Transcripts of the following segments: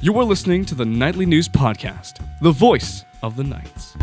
You are listening to the Nightly News Podcast, the voice of the Knights.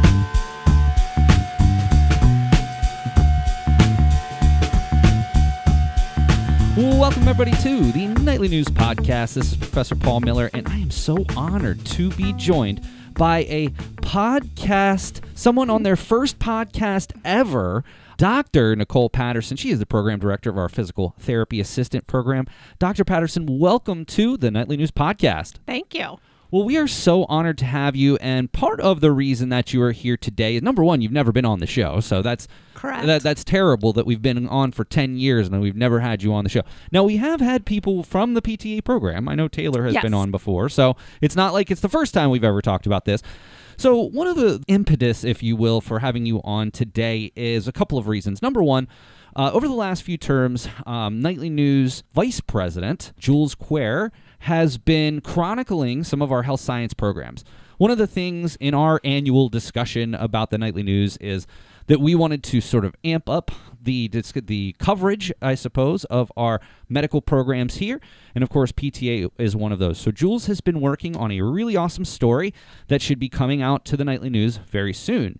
Welcome, everybody, to the Nightly News Podcast. This is Professor Paul Miller, and I am so honored to be joined by a podcast, someone on their first podcast ever, Dr. Nicole Patterson. She is the program director of our physical therapy assistant program. Dr. Patterson, welcome to the Nightly News Podcast. Thank you. Well, we are so honored to have you, and part of the reason that you are here today is, number one, you've never been on the show, so that's correct. That's terrible that we've been on for 10 years and we've never had you on the show. Now, we have had people from the PTA program. I know Taylor has been on before, so it's not like it's the first time we've ever talked about this. So one of the impetus, if you will, for having you on today is a couple of reasons. Number one, over the last few terms, Nightly News Vice President Jules Quare has been chronicling some of our health science programs. One of the things in our annual discussion about the Nightly News is that we wanted to sort of amp up the coverage, I suppose, of our medical programs here. And of course, PTA is one of those. So Jules has been working on a really awesome story that should be coming out to the Nightly News very soon.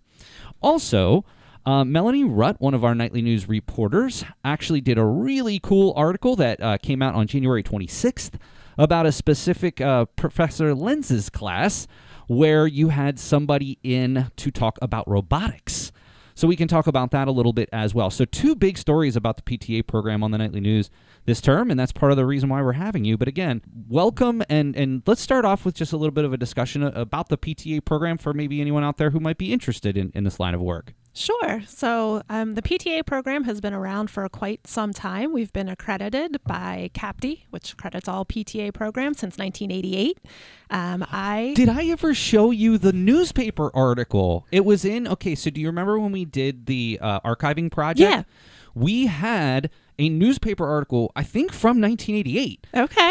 Also, Melanie Rutt, one of our Nightly News reporters, actually did a really cool article that came out on January 26th about a specific Professor Lenz's class where you had somebody in to talk about robotics. So we can talk about that a little bit as well. So two big stories about the PTA program on the Nightly News this term, and that's part of the reason why we're having you. But again, welcome, and let's start off with just a little bit of a discussion about the PTA program for maybe anyone out there who might be interested in this line of work. Sure. So the PTA program has been around for quite some time. We've been accredited by CAPTE, which accredits all PTA programs, since 1988. Did I ever show you the newspaper article? It was so do you remember when we did the archiving project? Yeah. We had a newspaper article, I think from 1988,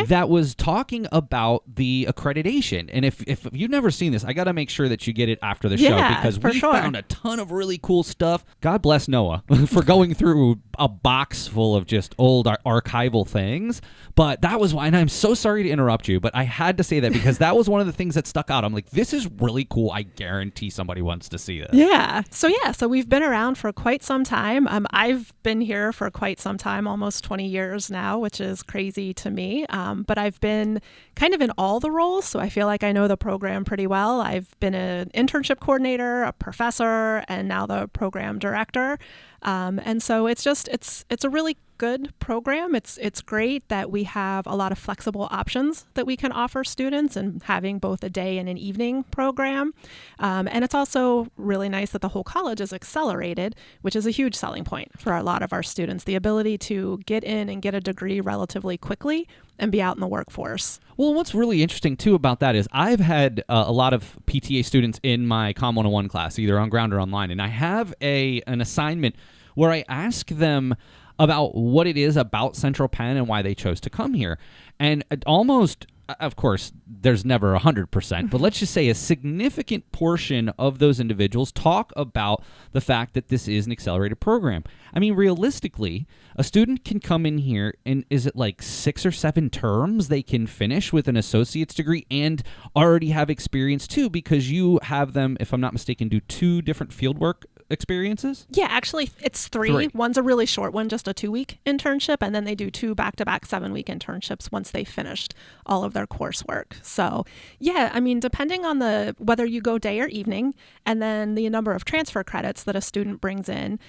that was talking about the accreditation. And if you've never seen this, I got to make sure that you get it after the show, because we found a ton of really cool stuff. God bless Noah for going through a box full of just old archival things. But that was why, and I'm so sorry to interrupt you, but I had to say that because that was one of the things that stuck out. I'm like, this is really cool. I guarantee somebody wants to see this. Yeah. So we've been around for quite some time. I've been here for quite some time, almost 20 years now, which is crazy to me. But I've been kind of in all the roles, so I feel like I know the program pretty well. I've been an internship coordinator, a professor, and now the program director. And so it's a really good program. It's great that we have a lot of flexible options that we can offer students, and having both a day and an evening program. And it's also really nice that the whole college is accelerated, which is a huge selling point for a lot of our students. The ability to get in and get a degree relatively quickly and be out in the workforce. Well, what's really interesting, too, about that is I've had a lot of PTA students in my Com 101 class, either on ground or online, and I have an assignment where I ask them about what it is about Central Penn and why they chose to come here. And almost, of course, there's never 100%, but let's just say a significant portion of those individuals talk about the fact that this is an accelerated program. I mean, realistically, a student can come in here and is it like 6 or 7 terms they can finish with an associate's degree and already have experience too, because you have them, if I'm not mistaken, do 2 different fieldwork experiences? Yeah, actually, it's 3. One's a really short one, just a 2-week internship, and then they do 2 back-to-back 7-week internships once they finished all of their coursework. So, yeah, I mean, depending on whether you go day or evening, and then the number of transfer credits that a student brings in,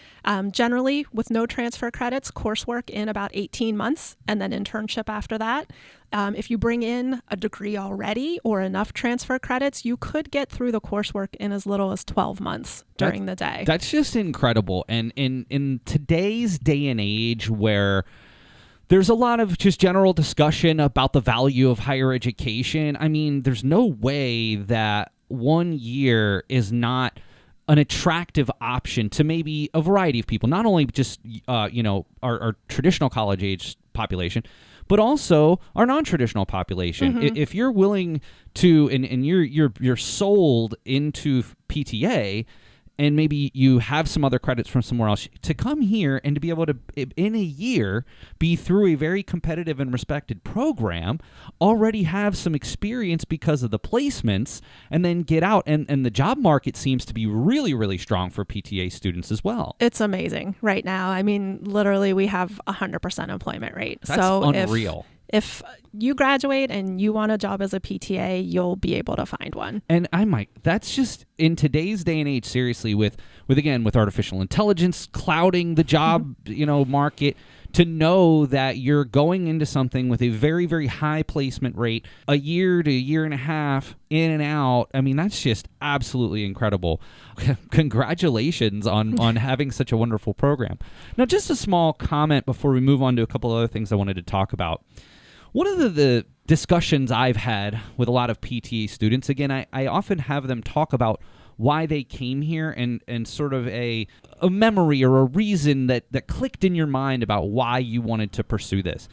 generally, with no transfer credits, coursework in about 18 months, and then internship after that. If you bring in a degree already or enough transfer credits, you could get through the coursework in as little as 12 months during the day. That's just incredible. And in today's day and age where there's a lot of just general discussion about the value of higher education, I mean, there's no way that 1 year is not an attractive option to maybe a variety of people, not only just our traditional college age population, but also our non-traditional population. Mm-hmm. If you're willing to, and you're sold into PTA, and maybe you have some other credits from somewhere else, to come here and to be able to, in a year, be through a very competitive and respected program, already have some experience because of the placements, and then get out. And the job market seems to be really, really strong for PTA students as well. It's amazing right now. I mean, literally, we have 100% employment rate. That's unreal. If you graduate and you want a job as a PTA, you'll be able to find one. And that's just in today's day and age, seriously, with artificial intelligence clouding the job, market, to know that you're going into something with a very, very high placement rate, a year to a year and a half in and out. I mean, that's just absolutely incredible. Congratulations on having such a wonderful program. Now, just a small comment before we move on to a couple other things I wanted to talk about. One of the discussions I've had with a lot of PTA students, again, I often have them talk about why they came here and sort of a memory or a reason that clicked in your mind about why you wanted to pursue this.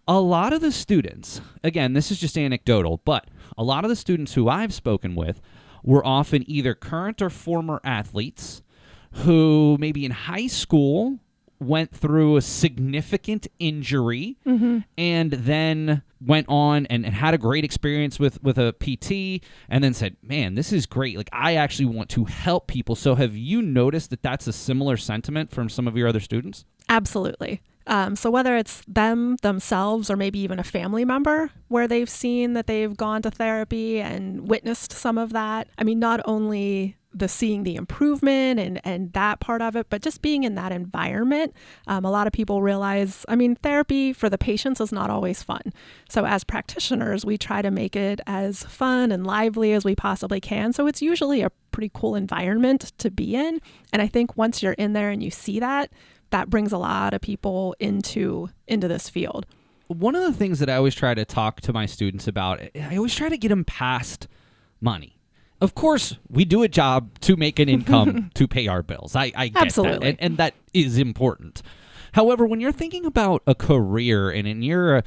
A lot of the students, again, this is just anecdotal, but a lot of the students who I've spoken with were often either current or former athletes who maybe in high school went through a significant injury and then went on and had a great experience with a PT and then said, man, this is great. Like, I actually want to help people. So have you noticed that that's a similar sentiment from some of your other students? Absolutely. So whether it's themselves or maybe even a family member where they've seen that they've gone to therapy and witnessed some of that. I mean, not only seeing the improvement and that part of it, but just being in that environment. A lot of people realize, I mean, therapy for the patients is not always fun. So as practitioners, we try to make it as fun and lively as we possibly can. So it's usually a pretty cool environment to be in. And I think once you're in there and you see that brings a lot of people into this field. One of the things that I always try to talk to my students about, I always try to get them past money. Of course, we do a job to make an income to pay our bills. I get Absolutely. that, and that is important. However, when you're thinking about a career and you're a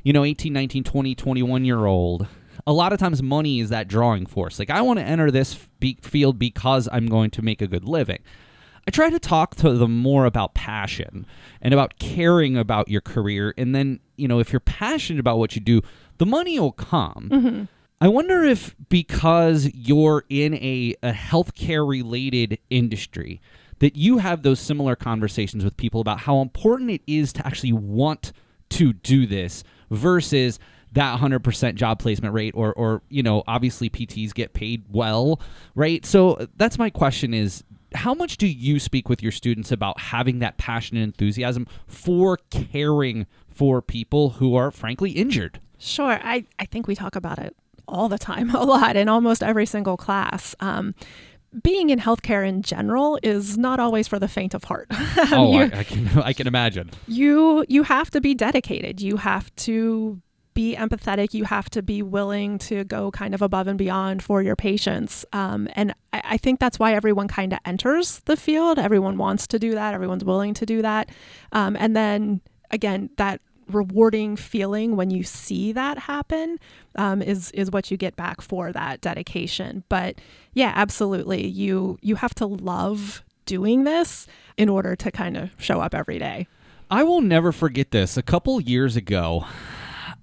18, 19, 20, 21-year-old, a lot of times money is that drawing force. Like, I want to enter this field because I'm going to make a good living. I try to talk to them more about passion and about caring about your career. And then, if you're passionate about what you do, the money will come. Mm-hmm. I wonder if because you're in a healthcare-related industry, that you have those similar conversations with people about how important it is to actually want to do this versus that 100% job placement rate or obviously PTs get paid well, right? So that's my question is, how much do you speak with your students about having that passion and enthusiasm for caring for people who are frankly injured? Sure. I think we talk about it all the time, a lot, in almost every single class. Being in healthcare in general is not always for the faint of heart. I can imagine. You have to be dedicated. You have to be empathetic. You have to be willing to go kind of above and beyond for your patients. And I think that's why everyone kind of enters the field. Everyone wants to do that. Everyone's willing to do that. And then again, that rewarding feeling when you see that happen is what you get back for that dedication. But yeah, absolutely. You have to love doing this in order to kind of show up every day. I will never forget this. A couple years ago,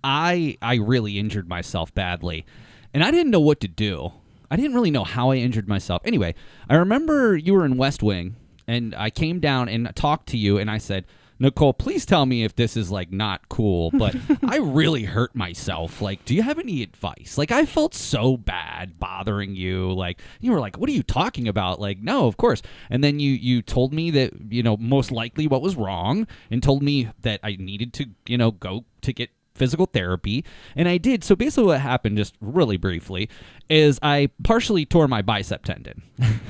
I really injured myself badly, and I didn't know what to do. I didn't really know how I injured myself. Anyway, I remember you were in West Wing, and I came down and talked to you, and I said, Nicole, please tell me if this is like not cool, but I really hurt myself. Like, do you have any advice? Like, I felt so bad bothering you. Like, you were like, what are you talking about? Like, no, of course. And then you told me that, most likely what was wrong and told me that I needed to, go to get physical therapy. And I did. So basically what happened, just really briefly, is I partially tore my bicep tendon,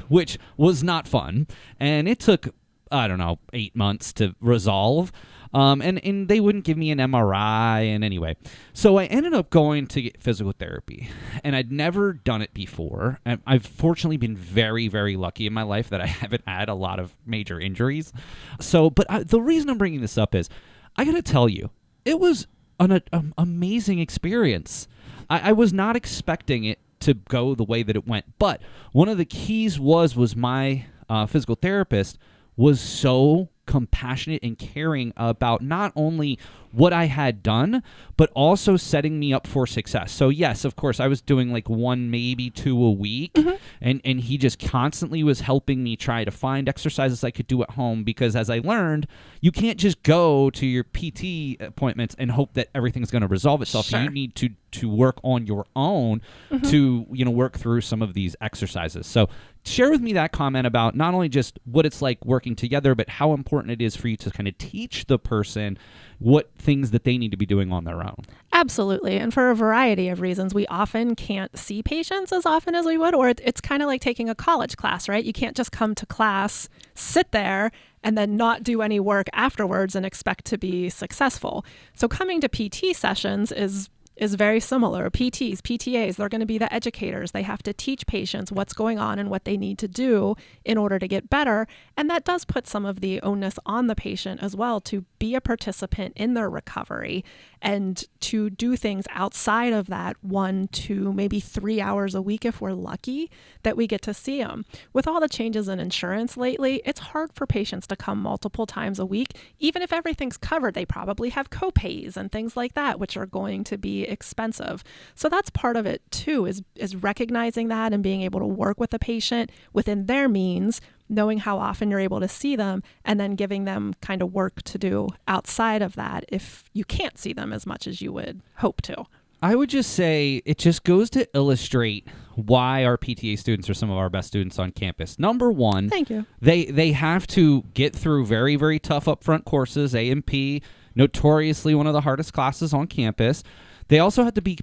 which was not fun. And it took 8 months to resolve. And they wouldn't give me an MRI. And anyway, so I ended up going to get physical therapy, and I'd never done it before. And I've fortunately been very, very lucky in my life that I haven't had a lot of major injuries. But the reason I'm bringing this up is I got to tell you, it was an amazing experience. I was not expecting it to go the way that it went. But one of the keys was my physical therapist was so compassionate and caring about not only what I had done, but also setting me up for success. So yes, of course, I was doing like 1, maybe 2 a week, and he just constantly was helping me try to find exercises I could do at home, because as I learned, you can't just go to your PT appointments and hope that everything's going to resolve itself. Sure. You need to work on your own to work through some of these exercises. So share with me that comment about not only just what it's like working together, but how important it is for you to kind of teach the person what things that they need to be doing on their own. Absolutely. And for a variety of reasons, we often can't see patients as often as we would, or it's kind of like taking a college class, right? You can't just come to class, sit there, and then not do any work afterwards and expect to be successful. So coming to PT sessions is very similar. PTs, PTAs, they're going to be the educators. They have to teach patients what's going on and what they need to do in order to get better. And that does put some of the onus on the patient as well to be a participant in their recovery and to do things outside of that 1 to maybe 3 hours a week if we're lucky that we get to see them. With all the changes in insurance lately, it's hard for patients to come multiple times a week. Even if everything's covered, they probably have co-pays and things like that, which are going to be expensive. So that's part of it too, is recognizing that and being able to work with the patient within their means, knowing how often you're able to see them, and then giving them kind of work to do outside of that if you can't see them as much as you would hope to. I would just say it just goes to illustrate why our PTA students are some of our best students on campus. Number one, Thank you. They have to get through very, very tough upfront courses. A&P, notoriously one of the hardest classes on campus. They also have to be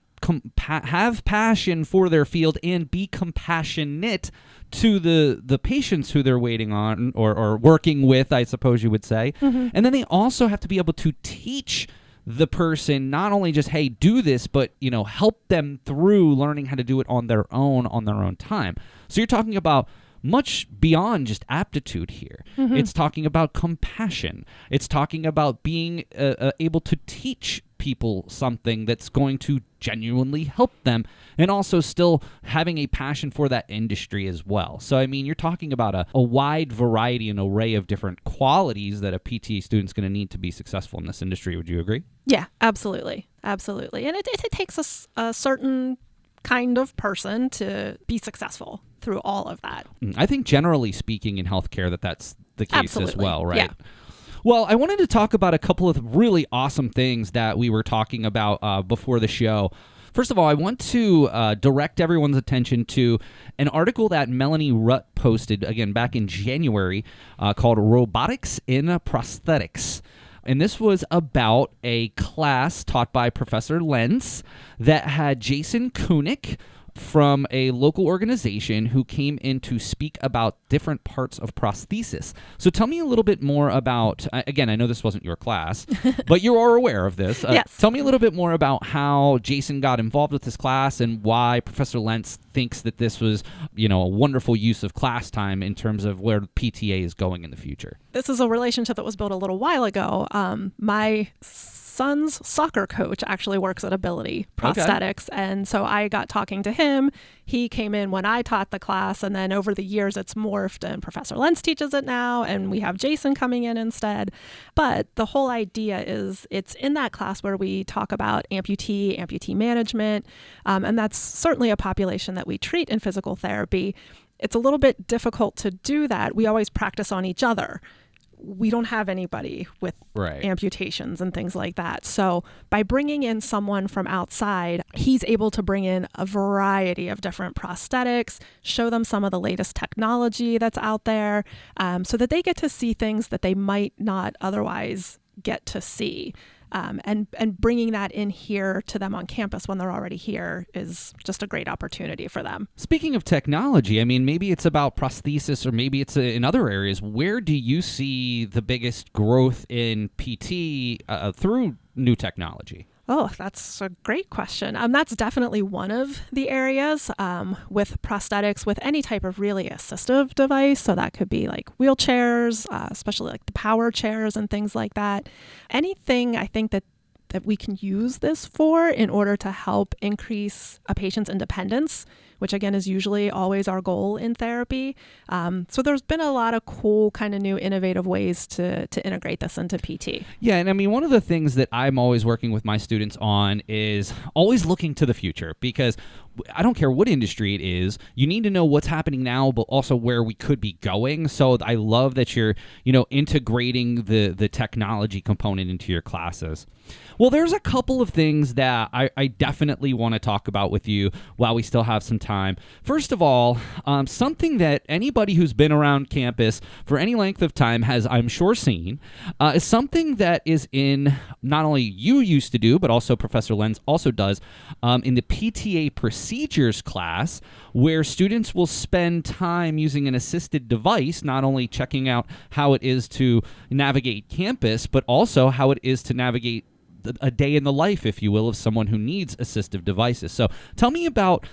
have passion for their field and be compassionate to the patients who they're waiting on or working with, I suppose you would say. And then they also have to be able to teach the person not only just, hey, do this, but help them through learning how to do it on their own time. So you're talking about much beyond just aptitude here. It's talking about compassion. It's talking about being able to teach people something that's going to genuinely help them, and also still having a passion for that industry as well. So, I mean, you're talking about a wide variety and array of different qualities that a PTA student's going to need to be successful in this industry. Would you agree? Yeah, absolutely. Absolutely. And it takes a certain kind of person to be successful through all of that. I think generally speaking in healthcare that's the case Absolutely. as well, right? Yeah. Well, I wanted to talk about a couple of really awesome things that we were talking about before the show. First of all, I want to direct everyone's attention to an article that Melanie Rutt posted, again, back in January, called Robotics in Prosthetics. And this was about a class taught by Professor Lenz that had Jason Koenig from a local organization who came in to speak about different parts of prosthesis. So tell me a little bit more about, again, I know this wasn't your class, but you are aware of this. Yes. Tell me a little bit more about how Jason got involved with this class and why Professor Lentz thinks that this was, a wonderful use of class time in terms of where PTA is going in the future. This is a relationship that was built a little while ago. My son's soccer coach actually works at Ability Prosthetics. Okay. And so I got talking to him. He came in when I taught the class, and then over the years it's morphed, and Professor Lentz teaches it now, and we have Jason coming in instead. But the whole idea is it's in that class where we talk about amputee management, and that's certainly a population that we treat in physical therapy. It's a little bit difficult to do that. We always practice on each other. We don't have anybody with amputations and things like that. So by bringing in someone from outside, he's able to bring in a variety of different prosthetics, show them some of the latest technology that's out there, so that they get to see things that they might not otherwise get to see. And bringing that in here to them on campus when they're already here is just a great opportunity for them. Speaking of technology, I mean, maybe it's about prosthesis or maybe it's in other areas. Where do you see the biggest growth in PT through new technology? Oh, that's a great question. That's definitely one of the areas with prosthetics, with any type of really assistive device. So that could be like wheelchairs, especially like the power chairs and things like that. Anything I think that we can use this for in order to help increase a patient's independence which again is usually always our goal in therapy. So there's been a lot of cool kind of new innovative ways to integrate this into PT. Yeah, and I mean, one of the things that I'm always working with my students on is always looking to the future, because I don't care what industry it is, you need to know what's happening now, but also where we could be going. So I love that you're, integrating the technology component into your classes. Well, there's a couple of things that I definitely want to talk about with you while we still have some time. First of all, something that anybody who's been around campus for any length of time has, I'm sure, seen, is something that is in not only you used to do, but also Professor Lenz also does in the PTA procedures class, where students will spend time using an assisted device, not only checking out how it is to navigate campus, but also how it is to navigate a day in the life, if you will, of someone who needs assistive devices. So tell me about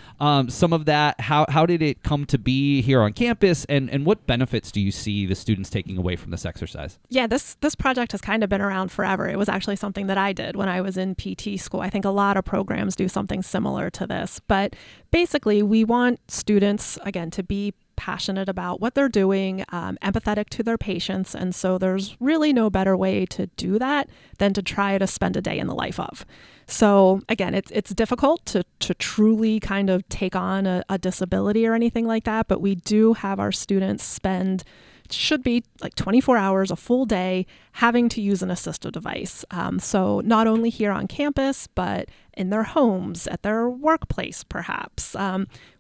some of that. How did it come to be here on campus, and what benefits do you see the students taking away from this exercise? Yeah, this project has kind of been around forever. It was actually something that I did when I was in PT school. I think a lot of programs do something similar to this. But basically, we want students, again, to be passionate about what they're doing, empathetic to their patients. And so there's really no better way to do that than to try to spend a day in the life of. So again, it's difficult to truly kind of take on a disability or anything like that, but we do have our students spend, should be like 24 hours, a full day, having to use an assistive device. So not only here on campus, but in their homes, at their workplace, perhaps.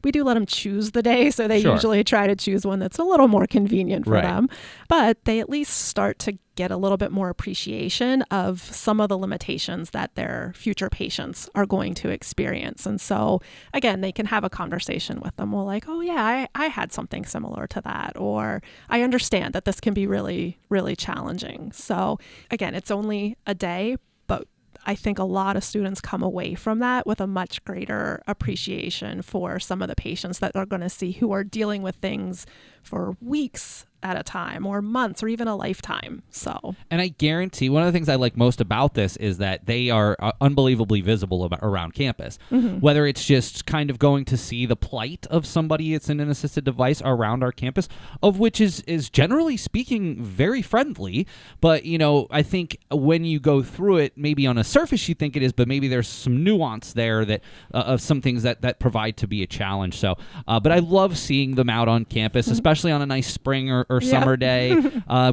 We do let them choose the day, so they usually try to choose one that's a little more convenient for them. But they at least start to get a little bit more appreciation of some of the limitations that their future patients are going to experience. And so, again, they can have a conversation with them. Well, like, oh, yeah, I had something similar to that. Or I understand that this can be really, really challenging. So, again, it's only a day, but I think a lot of students come away from that with a much greater appreciation for some of the patients that they're going to see who are dealing with things for weeks at a time, or months, or even a lifetime. So, and I guarantee one of the things I like most about this is that they are unbelievably visible around campus. Whether it's just kind of going to see the plight of somebody that's in an assisted device around our campus, of which is generally speaking very friendly. But I think when you go through it, maybe on a surface you think it is, but maybe there's some nuance there that of some things that provide to be a challenge. So, but I love seeing them out on campus, especially on a nice spring or summer day,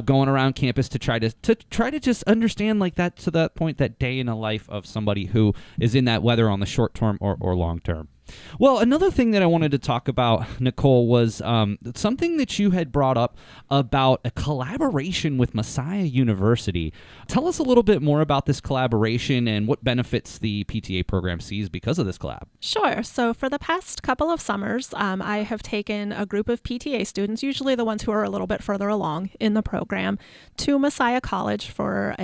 going around campus to try to just understand like that, to that point, that day in the life of somebody who is in that, whether on the short term or long term. Well, another thing that I wanted to talk about, Nicole, was something that you had brought up about a collaboration with Messiah University. Tell us a little bit more about this collaboration and what benefits the PTA program sees because of this collab. Sure. So for the past couple of summers, I have taken a group of PTA students, usually the ones who are a little bit further along in the program, to Messiah College for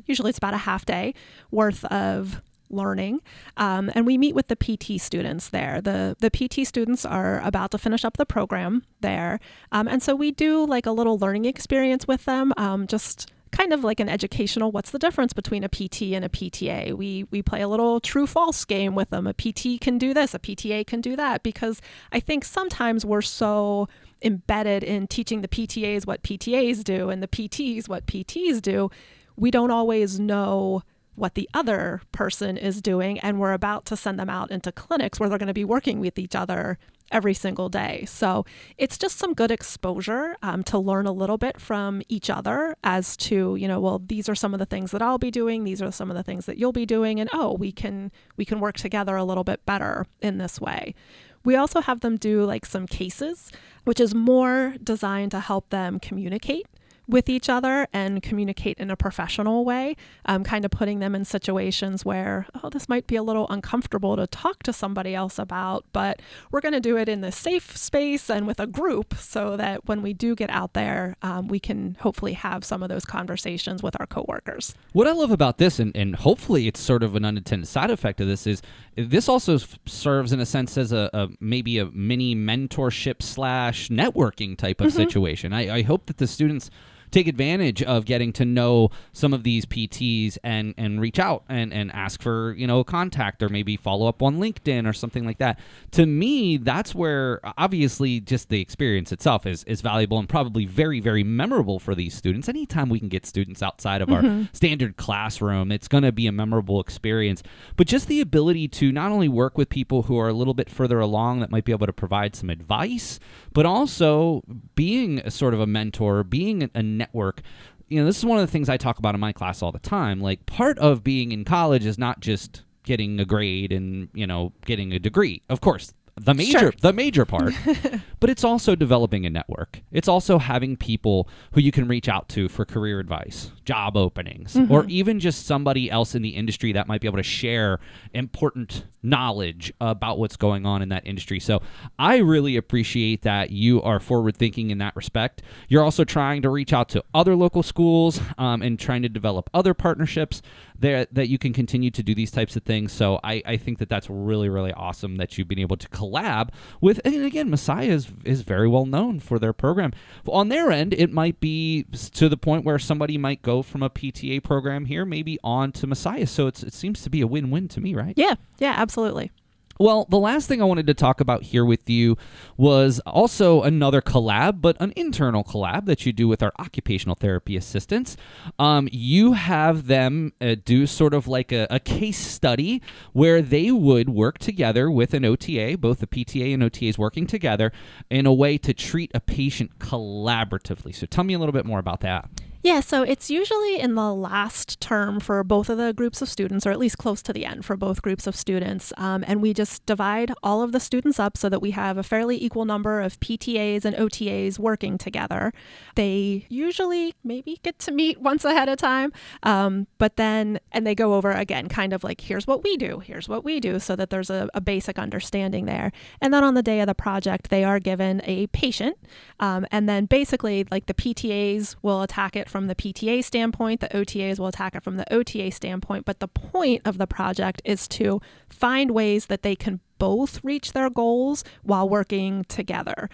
usually it's about a half day worth of learning. And we meet with the PT students there. The PT students are about to finish up the program there. And so we do like a little learning experience with them, just kind of like an educational, what's the difference between a PT and a PTA? We play a little true-false game with them. A PT can do this, a PTA can do that, because I think sometimes we're so embedded in teaching the PTAs what PTAs do and the PTs what PTs do, we don't always know what the other person is doing, and we're about to send them out into clinics where they're going to be working with each other every single day. So it's just some good exposure to learn a little bit from each other as to, well, these are some of the things that I'll be doing, these are some of the things that you'll be doing, and we can work together a little bit better in this way. We also have them do like some cases, which is more designed to help them communicate with each other and communicate in a professional way, kind of putting them in situations where, this might be a little uncomfortable to talk to somebody else about, but we're going to do it in the safe space and with a group so that when we do get out there, we can hopefully have some of those conversations with our coworkers. What I love about this, and hopefully it's sort of an unintended side effect of this, is this also serves in a sense as maybe a mini mentorship / networking type of situation. I hope that the students take advantage of getting to know some of these PTs and reach out and ask for, a contact or maybe follow up on LinkedIn or something like that. To me, that's where obviously just the experience itself is valuable and probably very, very memorable for these students. Anytime we can get students outside of our standard classroom, it's going to be a memorable experience. But just the ability to not only work with people who are a little bit further along that might be able to provide some advice, but also being a sort of a mentor, being a network. This is one of the things I talk about in my class all the time. Like, part of being in college is not just getting a grade and, getting a degree. Of course, the major part, but it's also developing a network. It's also having people who you can reach out to for career advice, job openings, or even just somebody else in the industry that might be able to share important knowledge about what's going on in that industry. So I really appreciate that you are forward thinking in that respect. You're also trying to reach out to other local schools and trying to develop other partnerships there that you can continue to do these types of things. So I think that that's really, really awesome that you've been able to collab with. And again, Messiah is very well known for their program. On their end, it might be to the point where somebody might go from a PTA program here maybe on to Messiah. So it seems to be a win-win to me, right? Yeah, absolutely. Well, the last thing I wanted to talk about here with you was also another collab, but an internal collab that you do with our occupational therapy assistants. You have them do sort of like a case study where they would work together with an OTA, both the PTA and OTAs working together in a way to treat a patient collaboratively. So tell me a little bit more about that. Yeah, so it's usually in the last term for both of the groups of students, or at least close to the end for both groups of students. And we just divide all of the students up so that we have a fairly equal number of PTAs and OTAs working together. They usually maybe get to meet once ahead of time, but then they go over again, kind of like, here's what we do, so that there's a basic understanding there. And then on the day of the project, they are given a patient, and then basically like the PTAs will attack it from the PTA standpoint, the OTAs will attack it from the OTA standpoint, but the point of the project is to find ways that they can both reach their goals while working together.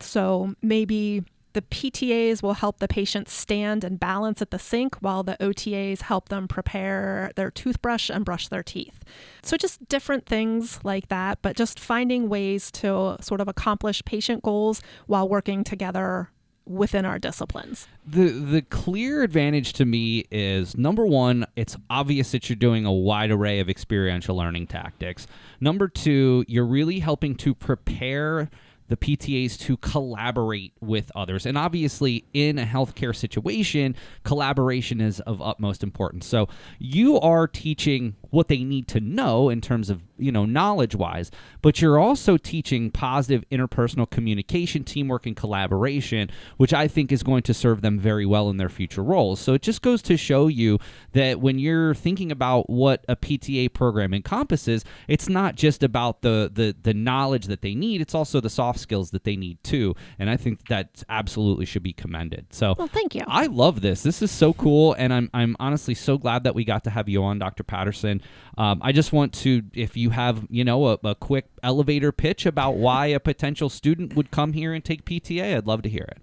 So maybe the PTAs will help the patient stand and balance at the sink while the OTAs help them prepare their toothbrush and brush their teeth. So just different things like that, but just finding ways to sort of accomplish patient goals while working together within our disciplines. The clear advantage to me is, number one, it's obvious that you're doing a wide array of experiential learning tactics. Number two, you're really helping to prepare the PTAs to collaborate with others. And obviously, in a healthcare situation, collaboration is of utmost importance. So you are teaching what they need to know in terms of, knowledge-wise, but you're also teaching positive interpersonal communication, teamwork, and collaboration, which I think is going to serve them very well in their future roles. So it just goes to show you that when you're thinking about what a PTA program encompasses, it's not just about the knowledge that they need, it's also the soft skills that they need too. And I think that absolutely should be commended. So, well, thank you. I love this. This is so cool, and I'm honestly so glad that we got to have you on, Dr. Patterson. I just want to, if you have, a quick elevator pitch about why a potential student would come here and take PTA, I'd love to hear it.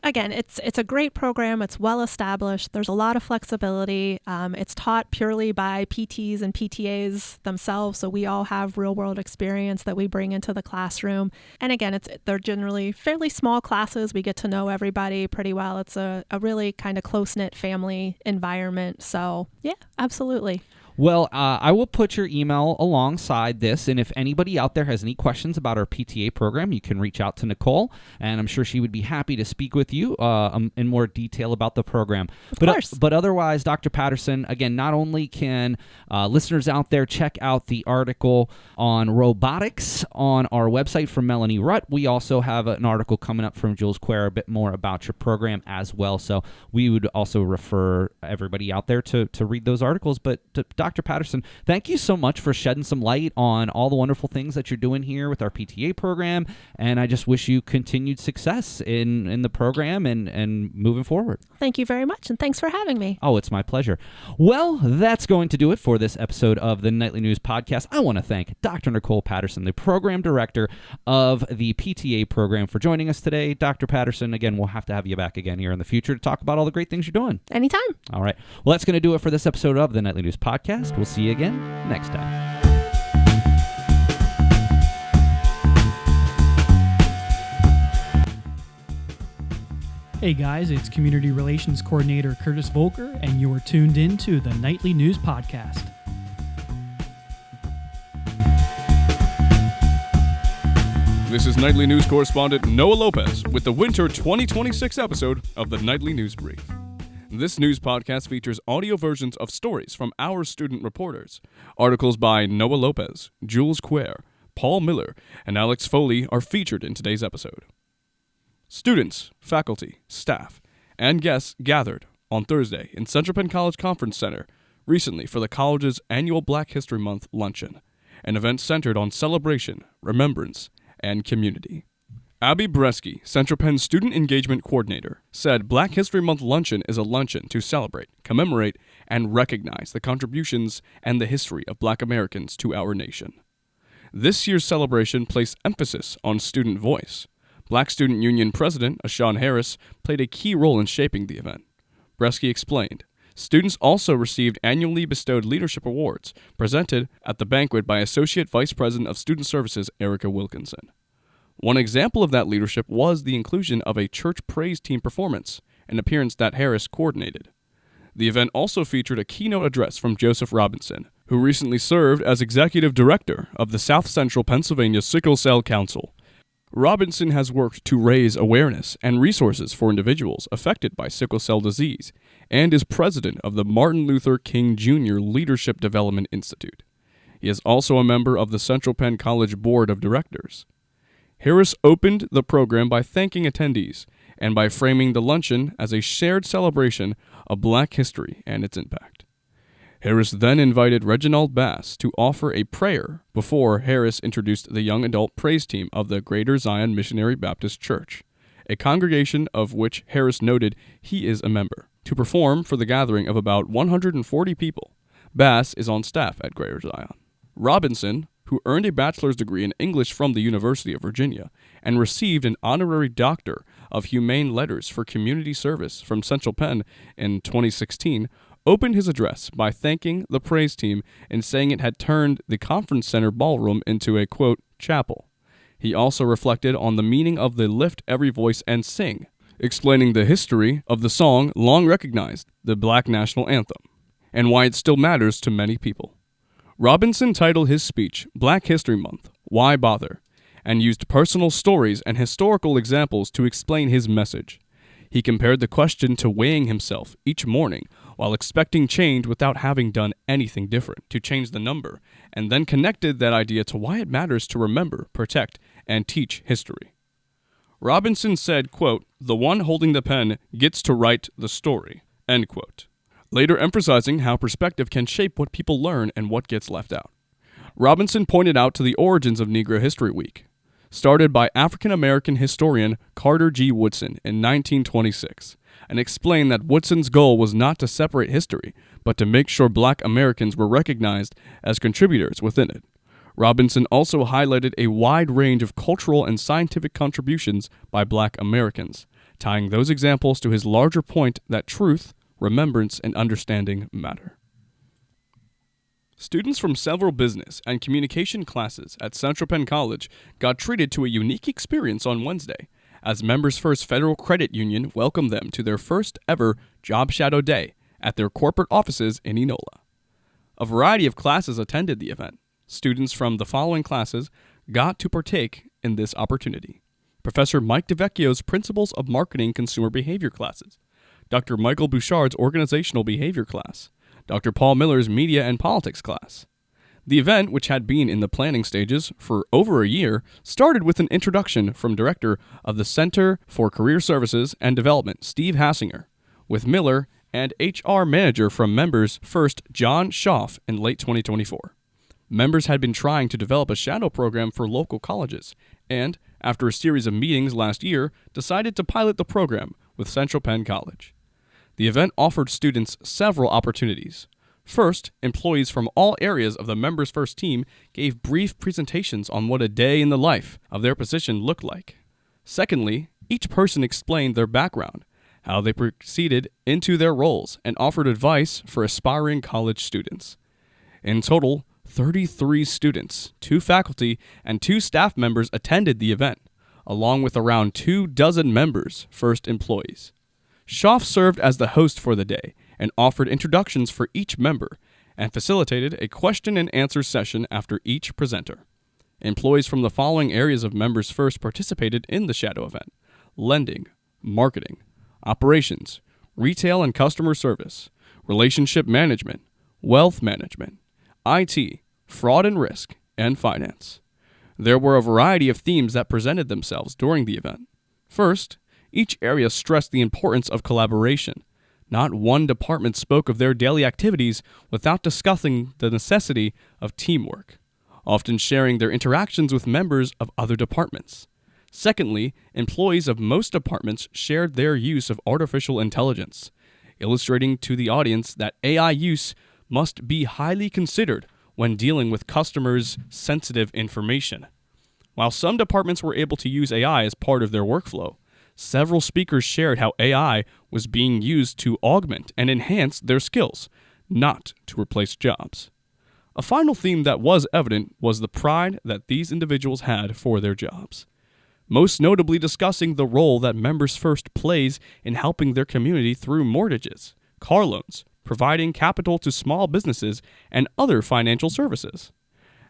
Again, it's a great program. It's well established. There's a lot of flexibility. It's taught purely by PTs and PTAs themselves, so we all have real world experience that we bring into the classroom. And again, they're generally fairly small classes. We get to know everybody pretty well. It's a really kind of close-knit family environment. So yeah, absolutely. Well, I will put your email alongside this, and if anybody out there has any questions about our PTA program, you can reach out to Nicole, and I'm sure she would be happy to speak with you in more detail about the program. Of course. But otherwise, Dr. Patterson, again, not only can listeners out there check out the article on robotics on our website from Melanie Rutt, we also have an article coming up from Jules Quare a bit more about your program as well. So we would also refer everybody out there to read those articles. But Dr. Dr. Patterson, thank you so much for shedding some light on all the wonderful things that you're doing here with our PTA program, and I just wish you continued success in the program and moving forward. Thank you very much, and thanks for having me. Oh, it's my pleasure. Well, that's going to do it for this episode of the Nightly News Podcast. I want to thank Dr. Nicole Patterson, the program director of the PTA program, for joining us today. Dr. Patterson, again, we'll have to have you back again here in the future to talk about all the great things you're doing. Anytime. All right. Well, that's going to do it for this episode of the Nightly News Podcast. We'll see you again next time. Hey guys, it's Community Relations Coordinator Curtis Volker, and you're tuned in to the Nightly News Podcast. This is Nightly News Correspondent Noah Lopez with the Winter 2026 episode of the Nightly News Brief. This news podcast features audio versions of stories from our student reporters. Articles by Noah Lopez, Jules Quare, Paul Miller, and Alex Foley are featured in today's episode. Students, faculty, staff, and guests gathered on Thursday in Central Penn College Conference Center recently for the college's annual Black History Month luncheon, an event centered on celebration, remembrance, and community. Abby Bresky, Central Penn Student Engagement Coordinator, said Black History Month luncheon is a luncheon to celebrate, commemorate, and recognize the contributions and the history of Black Americans to our nation. This year's celebration placed emphasis on student voice. Black Student Union President Ashawn Harris played a key role in shaping the event. Bresky explained, students also received annually bestowed leadership awards presented at the banquet by Associate Vice President of Student Services Erica Wilkinson. One example of that leadership was the inclusion of a church praise team performance, an appearance that Harris coordinated. The event also featured a keynote address from Joseph Robinson, who recently served as Executive Director of the South Central Pennsylvania Sickle Cell Council. Robinson has worked to raise awareness and resources for individuals affected by sickle cell disease and is president of the Martin Luther King Jr. Leadership Development Institute. He is also a member of the Central Penn College Board of Directors. Harris opened the program by thanking attendees and by framing the luncheon as a shared celebration of Black history and its impact. Harris then invited Reginald Bass to offer a prayer before Harris introduced the young adult praise team of the Greater Zion Missionary Baptist Church, a congregation of which Harris noted he is a member, to perform for the gathering of about 140 people. Bass is on staff at Greater Zion. Robinson, who earned a bachelor's degree in English from the University of Virginia and received an honorary doctor of humane letters for community service from Central Penn in 2016, opened his address by thanking the praise team and saying it had turned the conference center ballroom into a, quote, chapel. He also reflected on the meaning of the Lift Every Voice and Sing, explaining the history of the song long recognized, the Black National Anthem, and why it still matters to many people. Robinson titled his speech Black History Month, Why Bother?, and used personal stories and historical examples to explain his message. He compared the question to weighing himself each morning while expecting change without having done anything different to change the number, and then connected that idea to why it matters to remember, protect, and teach history. Robinson said, quote, the one holding the pen gets to write the story, end quote, later emphasizing how perspective can shape what people learn and what gets left out. Robinson pointed out to the origins of Negro History Week, started by African-American historian Carter G. Woodson in 1926, and explained that Woodson's goal was not to separate history, but to make sure Black Americans were recognized as contributors within it. Robinson also highlighted a wide range of cultural and scientific contributions by Black Americans, tying those examples to his larger point that truth, remembrance, and understanding matter. Students from several business and communication classes at Central Penn College got treated to a unique experience on Wednesday, as Members First Federal Credit Union welcomed them to their first ever Job Shadow Day at their corporate offices in Enola. A variety of classes attended the event. Students from the following classes got to partake in this opportunity: Professor Mike DeVecchio's Principles of Marketing Consumer Behavior classes, Dr. Michael Bouchard's Organizational Behavior class, Dr. Paul Miller's Media and Politics class. The event, which had been in the planning stages for over a year, started with an introduction from Director of the Center for Career Services and Development, Steve Hassinger, with Miller and HR manager from Members First John Schaff in late 2024. Members had been trying to develop a shadow program for local colleges, and, after a series of meetings last year, decided to pilot the program with Central Penn College. The event offered students several opportunities. First, employees from all areas of the Members First team gave brief presentations on what a day in the life of their position looked like. Secondly, each person explained their background, how they proceeded into their roles, and offered advice for aspiring college students. In total, 33 students, 2 faculty, and 2 staff members attended the event, along with around 24 Members First employees. Schaff served as the host for the day and offered introductions for each member and facilitated a question and answer session after each presenter. Employees from the following areas of Members First participated in the shadow event: lending, marketing, operations, retail and customer service, relationship management, wealth management, IT, fraud and risk, and finance. There were a variety of themes that presented themselves during the event. First, each area stressed the importance of collaboration. Not one department spoke of their daily activities without discussing the necessity of teamwork, often sharing their interactions with members of other departments. Secondly, employees of most departments shared their use of artificial intelligence, illustrating to the audience that AI use must be highly considered when dealing with customers' sensitive information. While some departments were able to use AI as part of their workflow, several speakers shared how AI was being used to augment and enhance their skills, not to replace jobs. A final theme that was evident was the pride that these individuals had for their jobs, most notably discussing the role that Members First plays in helping their community through mortgages, car loans, providing capital to small businesses, and other financial services.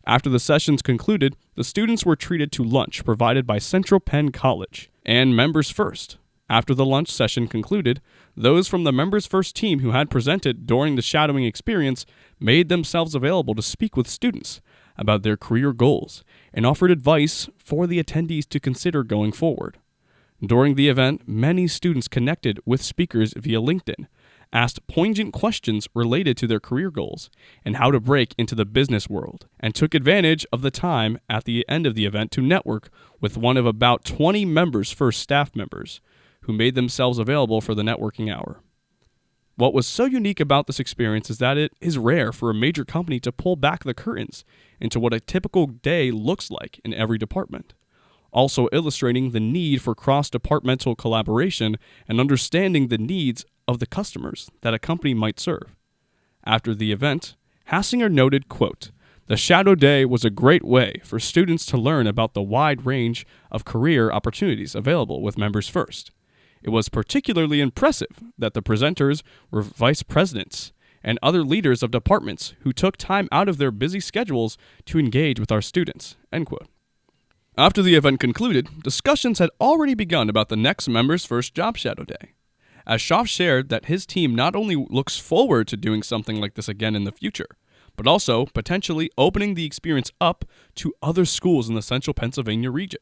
After the sessions concluded, the students were treated to lunch provided by Central Penn College and Members First. After the lunch session concluded, those from the Members First team who had presented during the shadowing experience made themselves available to speak with students about their career goals and offered advice for the attendees to consider going forward. During the event, many students connected with speakers via LinkedIn, asked poignant questions related to their career goals and how to break into the business world, and took advantage of the time at the end of the event to network with one of about 20 Members First staff members who made themselves available for the networking hour. What was so unique about this experience is that it is rare for a major company to pull back the curtains into what a typical day looks like in every department, also illustrating the need for cross-departmental collaboration and understanding the needs of the customers that a company might serve. After the event, Hassinger noted, quote, "The Shadow Day was a great way for students to learn about the wide range of career opportunities available with Members First. It was particularly impressive that the presenters were vice presidents and other leaders of departments who took time out of their busy schedules to engage with our students." End quote. After the event concluded, discussions had already begun about the next Members First Job Shadow Day, as Schaff shared that his team not only looks forward to doing something like this again in the future, but also potentially opening the experience up to other schools in the central Pennsylvania region.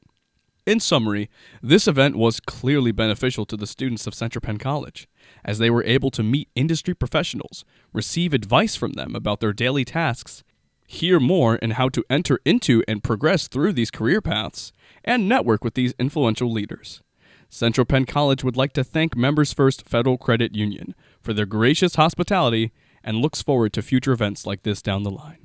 In summary, this event was clearly beneficial to the students of Central Penn College, as they were able to meet industry professionals, receive advice from them about their daily tasks, hear more in how to enter into and progress through these career paths, and network with these influential leaders. Central Penn College would like to thank Members First Federal Credit Union for their gracious hospitality and looks forward to future events like this down the line.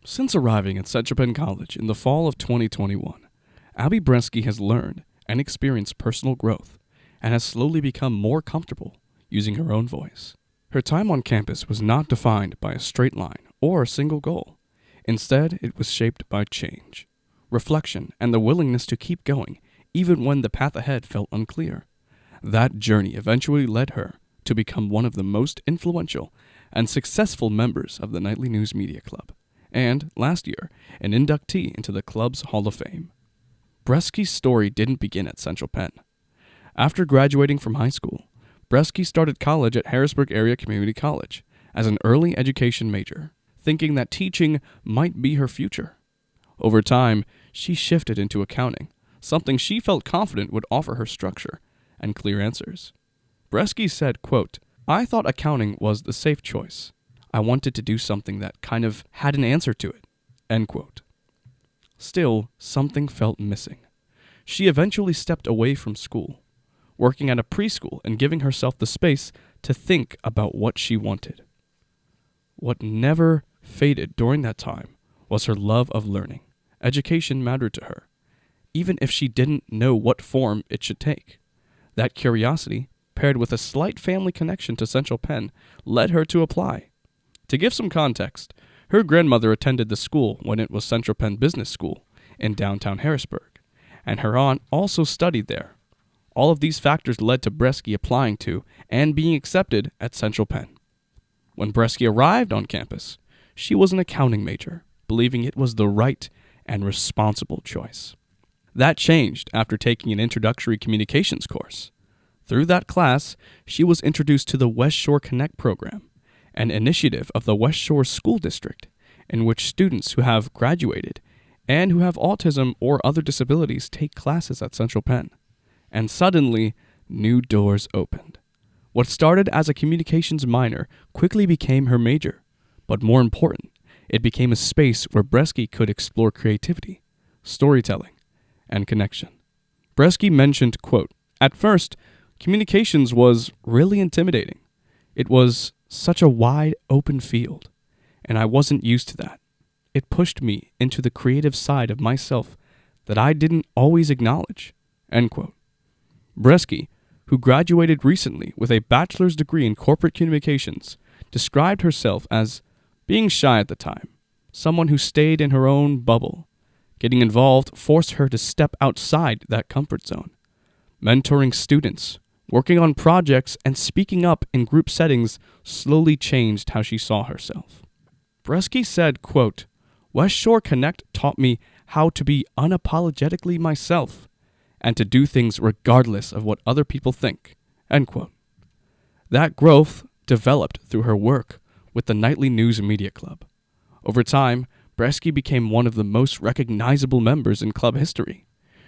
Since arriving at Central Penn College in the fall of 2021, Abby Bresky has learned and experienced personal growth and has slowly become more comfortable using her own voice. Her time on campus was not defined by a straight line or a single goal. Instead, it was shaped by change, reflection, and the willingness to keep going even when the path ahead felt unclear. That journey eventually led her to become one of the most influential and successful members of the Nightly News Media Club, and, last year, an inductee into the club's Hall of Fame. Bresky's story didn't begin at Central Penn. After graduating from high school, Bresky started college at Harrisburg Area Community College as an early education major, thinking that teaching might be her future. Over time, she shifted into accounting, something she felt confident would offer her structure and clear answers. Bresky said, quote, "I thought accounting was the safe choice. I wanted to do something that kind of had an answer to it." End quote. Still, something felt missing. She eventually stepped away from school, working at a preschool and giving herself the space to think about what she wanted. What never faded during that time was her love of learning. Education mattered to her, even if she didn't know what form it should take. That curiosity, paired with a slight family connection to Central Penn, led her to apply. To give some context, her grandmother attended the school when it was Central Penn Business School in downtown Harrisburg, and her aunt also studied there. All of these factors led to Bresky applying to and being accepted at Central Penn. When Bresky arrived on campus, she was an accounting major, believing it was the right and responsible choice. That changed after taking an introductory communications course. Through that class, she was introduced to the West Shore Connect program, an initiative of the West Shore School District, in which students who have graduated and who have autism or other disabilities take classes at Central Penn. And suddenly, new doors opened. What started as a communications minor quickly became her major, but more important, it became a space where Bresky could explore creativity, storytelling, and connection. Bresky mentioned, quote, "At first, communications was really intimidating. It was such a wide open field, and I wasn't used to that. It pushed me into the creative side of myself that I didn't always acknowledge." End quote. Bresky, who graduated recently with a bachelor's degree in corporate communications, described herself as being shy at the time, someone who stayed in her own bubble. Getting involved forced her to step outside that comfort zone. Mentoring students, working on projects, and speaking up in group settings slowly changed how she saw herself. Bresky said, quote, "West Shore Connect taught me how to be unapologetically myself and to do things regardless of what other people think." End quote. That growth developed through her work with the Nightly News Media Club. Over time, Bresky became one of the most recognizable members in club history.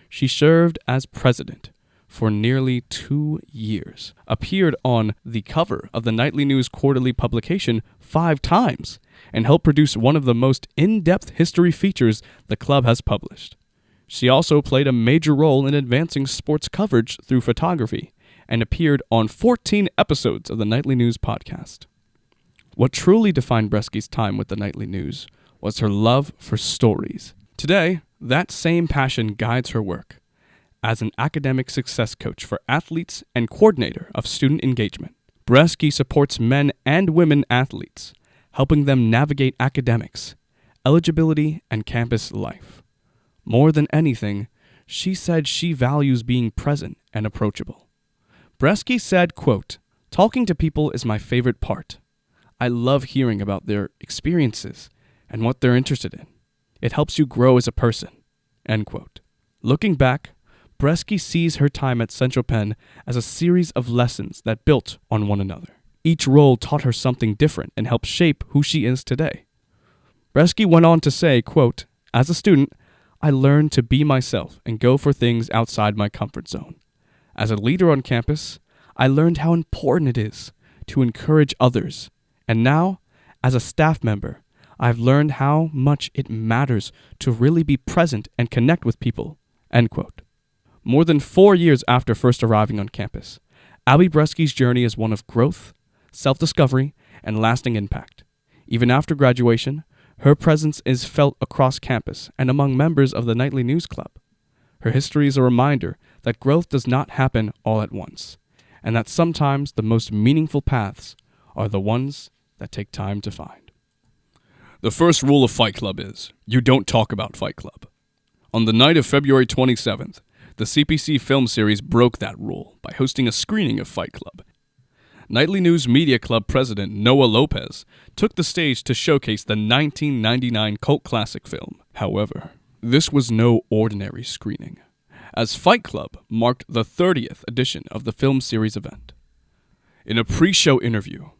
She served as president for nearly 2 years, appeared on the cover of the Nightly News quarterly publication 5 times, and helped produce one of the most in-depth history features the club has published. She also played a major role in advancing sports coverage through photography and appeared on 14 episodes of the Nightly News podcast. What truly defined Bresky's time with the Nightly News was her love for stories. Today, that same passion guides her work as an academic success coach for athletes and coordinator of student engagement. Bresky supports men and women athletes, helping them navigate academics, eligibility, and campus life. More than anything, she said she values being present and approachable. Bresky said, quote, "Talking to people is my favorite part. I love hearing about their experiences and what they're interested in. It helps you grow as a person." End quote. Looking back, Bresky sees her time at Central Penn as a series of lessons that built on one another. Each role taught her something different and helped shape who she is today. Bresky went on to say, quote, "As a student, I learned to be myself and go for things outside my comfort zone. As a leader on campus, I learned how important it is to encourage others. And now, as a staff member, I've learned how much it matters to really be present and connect with people." End quote. More than 4 years after first arriving on campus, Abby Bresky's journey is one of growth, self-discovery, and lasting impact. Even after graduation, her presence is felt across campus and among members of the Nightly News Club. Her history is a reminder that growth does not happen all at once, and that sometimes the most meaningful paths are the ones that take time to find. The first rule of Fight Club is, you don't talk about Fight Club. On the night of February 27th, the CPC film series broke that rule by hosting a screening of Fight Club. Nightly News Media Club president Noah Lopez took the stage to showcase the 1999 cult classic film. However, this was no ordinary screening, as Fight Club marked the 30th edition of the film series event. In a pre-show interview,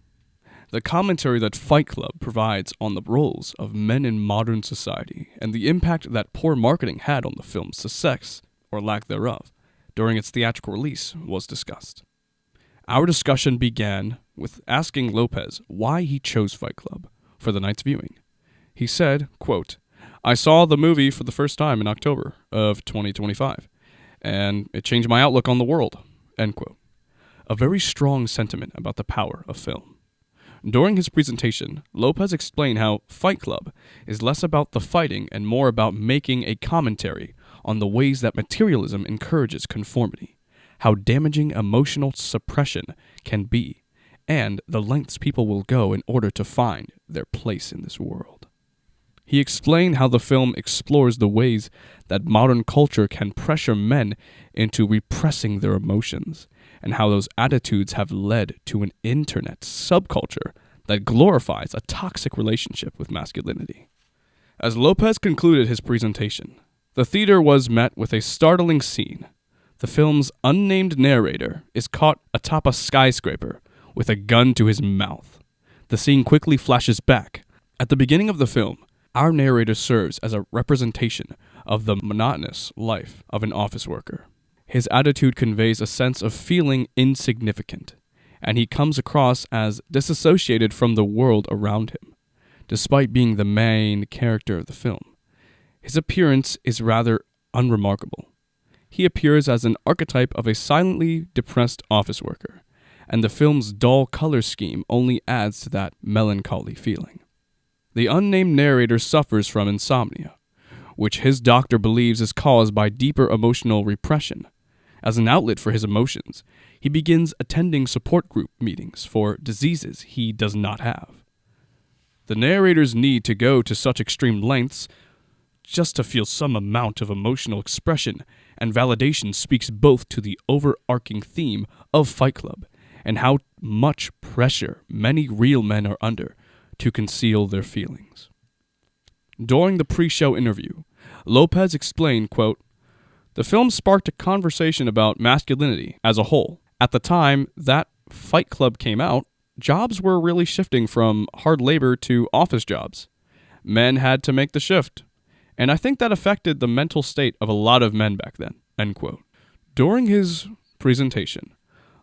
the commentary that Fight Club provides on the roles of men in modern society and the impact that poor marketing had on the film's success, or lack thereof, during its theatrical release was discussed. Our discussion began with asking Lopez why he chose Fight Club for the night's viewing. He said, quote, "I saw the movie for the first time in October of 2025, and it changed my outlook on the world," end quote. A very strong sentiment about the power of film. During his presentation, Lopez explained how Fight Club is less about the fighting and more about making a commentary on the ways that materialism encourages conformity, how damaging emotional suppression can be, and the lengths people will go in order to find their place in this world. He explained how the film explores the ways that modern culture can pressure men into repressing their emotions, and how those attitudes have led to an internet subculture that glorifies a toxic relationship with masculinity. As Lopez concluded his presentation, the theater was met with a startling scene. The film's unnamed narrator is caught atop a skyscraper with a gun to his mouth. The scene quickly flashes back. At the beginning of the film, our narrator serves as a representation of the monotonous life of an office worker. His attitude conveys a sense of feeling insignificant, and he comes across as disassociated from the world around him, despite being the main character of the film. His appearance is rather unremarkable. He appears as an archetype of a silently depressed office worker, and the film's dull color scheme only adds to that melancholy feeling. The unnamed narrator suffers from insomnia, which his doctor believes is caused by deeper emotional repression. As an outlet for his emotions, he begins attending support group meetings for diseases he does not have. The narrator's need to go to such extreme lengths just to feel some amount of emotional expression and validation speaks both to the overarching theme of Fight Club and how much pressure many real men are under to conceal their feelings. During the pre-show interview, Lopez explained, quote, "The film sparked a conversation about masculinity as a whole. At the time that Fight Club came out, jobs were really shifting from hard labor to office jobs. Men had to make the shift, and I think that affected the mental state of a lot of men back then," end quote. During his presentation,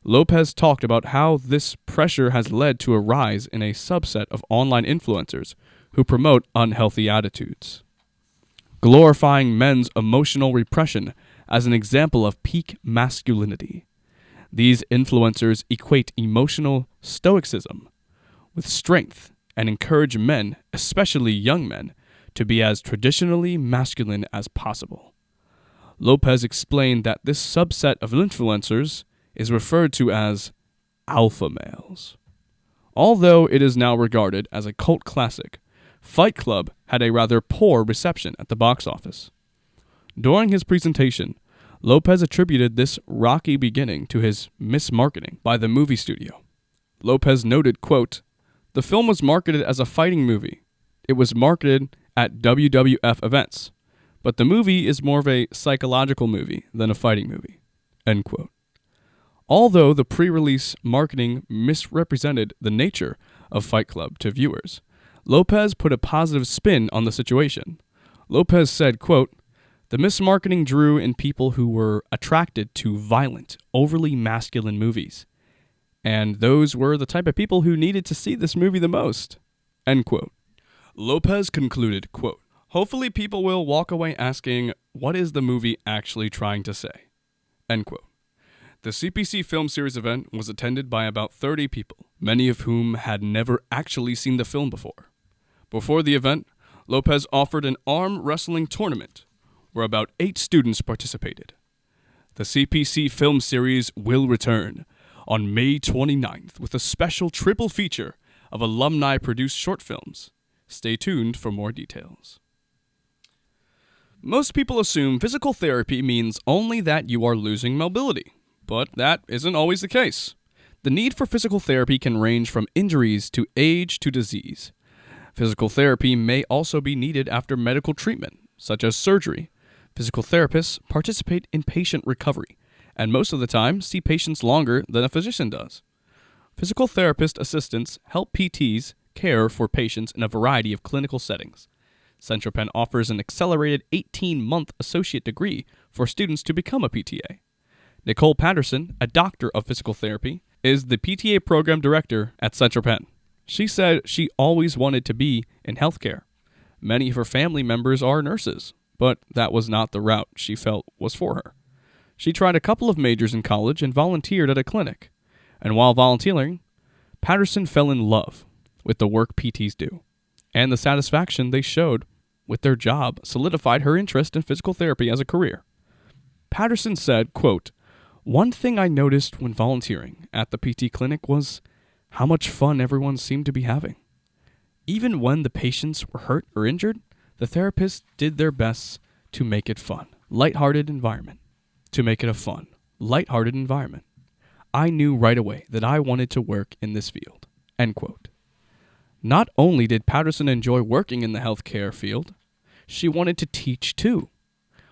Lopez talked about how this pressure has led to a rise in a subset of online influencers who promote unhealthy attitudes, glorifying men's emotional repression as an example of peak masculinity. These influencers equate emotional stoicism with strength and encourage men, especially young men, to be as traditionally masculine as possible. Lopez explained that this subset of influencers is referred to as alpha males. Although it is now regarded as a cult classic, Fight Club had a rather poor reception at the box office. During his presentation, Lopez attributed this rocky beginning to his mismarketing by the movie studio. Lopez noted, quote, "The film was marketed as a fighting movie. It was marketed at WWF events, but the movie is more of a psychological movie than a fighting movie," end quote. Although the pre-release marketing misrepresented the nature of Fight Club to viewers, Lopez put a positive spin on the situation. Lopez said, quote, "The mismarketing drew in people who were attracted to violent, overly masculine movies, and those were the type of people who needed to see this movie the most," end quote. Lopez concluded, quote, "Hopefully people will walk away asking, what is the movie actually trying to say?" End quote. The CPC Film Series event was attended by about 30 people, many of whom had never actually seen the film before. Before the event, Lopez offered an arm wrestling tournament where about 8 students participated. The CPC Film Series will return on May 29th with a special triple feature of alumni-produced short films. Stay tuned for more details. Most people assume physical therapy means only that you are losing mobility, but that isn't always the case. The need for physical therapy can range from injuries to age to disease. Physical therapy may also be needed after medical treatment, such as surgery. Physical therapists participate in patient recovery, and most of the time see patients longer than a physician does. Physical therapist assistants help PTs care for patients in a variety of clinical settings. Central Penn offers an accelerated 18-month associate degree for students to become a PTA. Nicole Patterson, a doctor of physical therapy is the PTA program director at Central Penn. She said she always wanted to be in healthcare. Many of her family members are nurses, but that was not the route she felt was for her. She tried a couple of majors in college and volunteered at a clinic. And while volunteering, Patterson fell in love with the work PTs do, and the satisfaction they showed with their job solidified her interest in physical therapy as a career. Patterson said, quote, "One thing I noticed when volunteering at the PT clinic was how much fun everyone seemed to be having. Even when the patients were hurt or injured, the therapists did their best to make it fun, lighthearted environment. To make it a fun, lighthearted environment. I knew right away that I wanted to work in this field." End quote. Not only did Patterson enjoy working in the healthcare field, she wanted to teach too.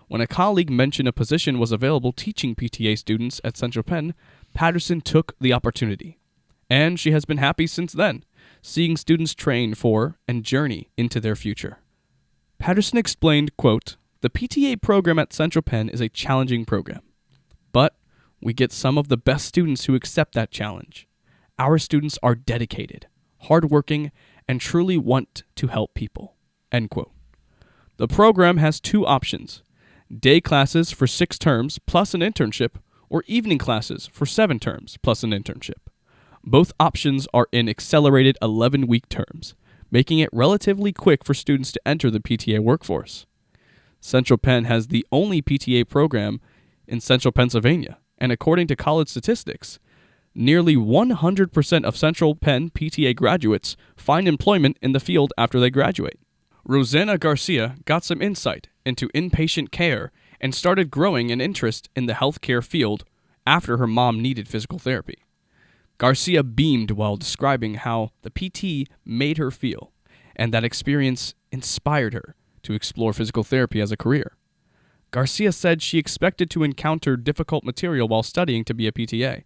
When a colleague mentioned a position was available teaching PTA students at Central Penn, Patterson took the opportunity. And she has been happy since then, seeing students train for and journey into their future. Patterson explained, quote, "The PTA program at Central Penn is a challenging program, but we get some of the best students who accept that challenge. Our students are dedicated, hardworking, and truly want to help people." End quote. The program has two options: day classes for 6 terms plus an internship, or evening classes for 7 terms plus an internship. Both options are in accelerated 11-week terms, making it relatively quick for students to enter the PTA workforce. Central Penn has the only PTA program in central Pennsylvania, and according to college statistics, nearly 100% of Central Penn PTA graduates find employment in the field after they graduate. Rosanna Garcia got some insight into inpatient care and started growing an interest in the healthcare field after her mom needed physical therapy. Garcia beamed while describing how the PT made her feel, and that experience inspired her to explore physical therapy as a career. Garcia said she expected to encounter difficult material while studying to be a PTA,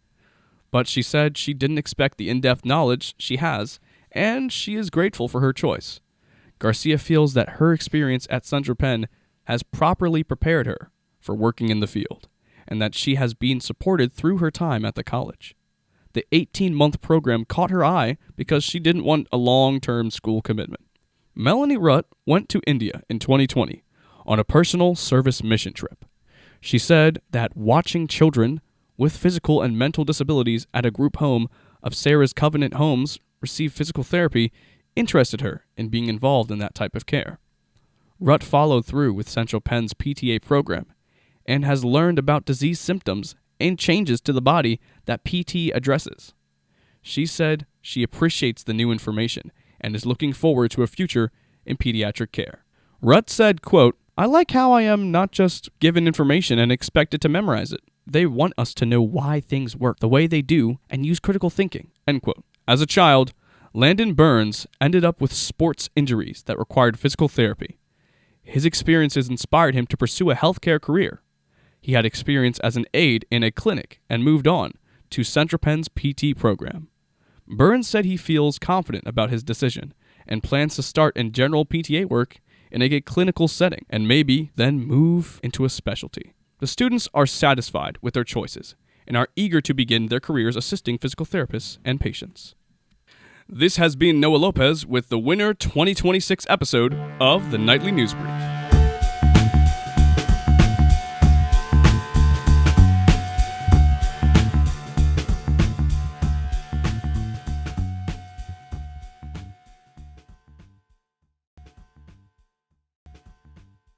but she said she didn't expect the in-depth knowledge she has, and she is grateful for her choice. Garcia feels that her experience at Central Penn has properly prepared her for working in the field, and that she has been supported through her time at the college. The 18-month program caught her eye because she didn't want a long-term school commitment. Melanie Rutt went to India in 2020 on a personal service mission trip. She said that watching children with physical and mental disabilities at a group home of Sarah's Covenant Homes receive physical therapy interested her in being involved in that type of care. Rutt followed through with Central Penn's PTA program and has learned about disease symptoms and changes to the body that PT addresses. She said she appreciates the new information and is looking forward to a future in pediatric care. Rutt said, quote, "I like how I am not just given information and expected to memorize it. They want us to know why things work the way they do and use critical thinking." End quote. As a child, Landon Burns ended up with sports injuries that required physical therapy. His experiences inspired him to pursue a healthcare career. He had experience as an aide in a clinic and moved on to Central Penn's PT program. Burns said he feels confident about his decision and plans to start in general PTA work in a clinical setting and maybe then move into a specialty. The students are satisfied with their choices and are eager to begin their careers assisting physical therapists and patients. This has been Noah Lopez with the Winter 2026 episode of the Nightly News Brief.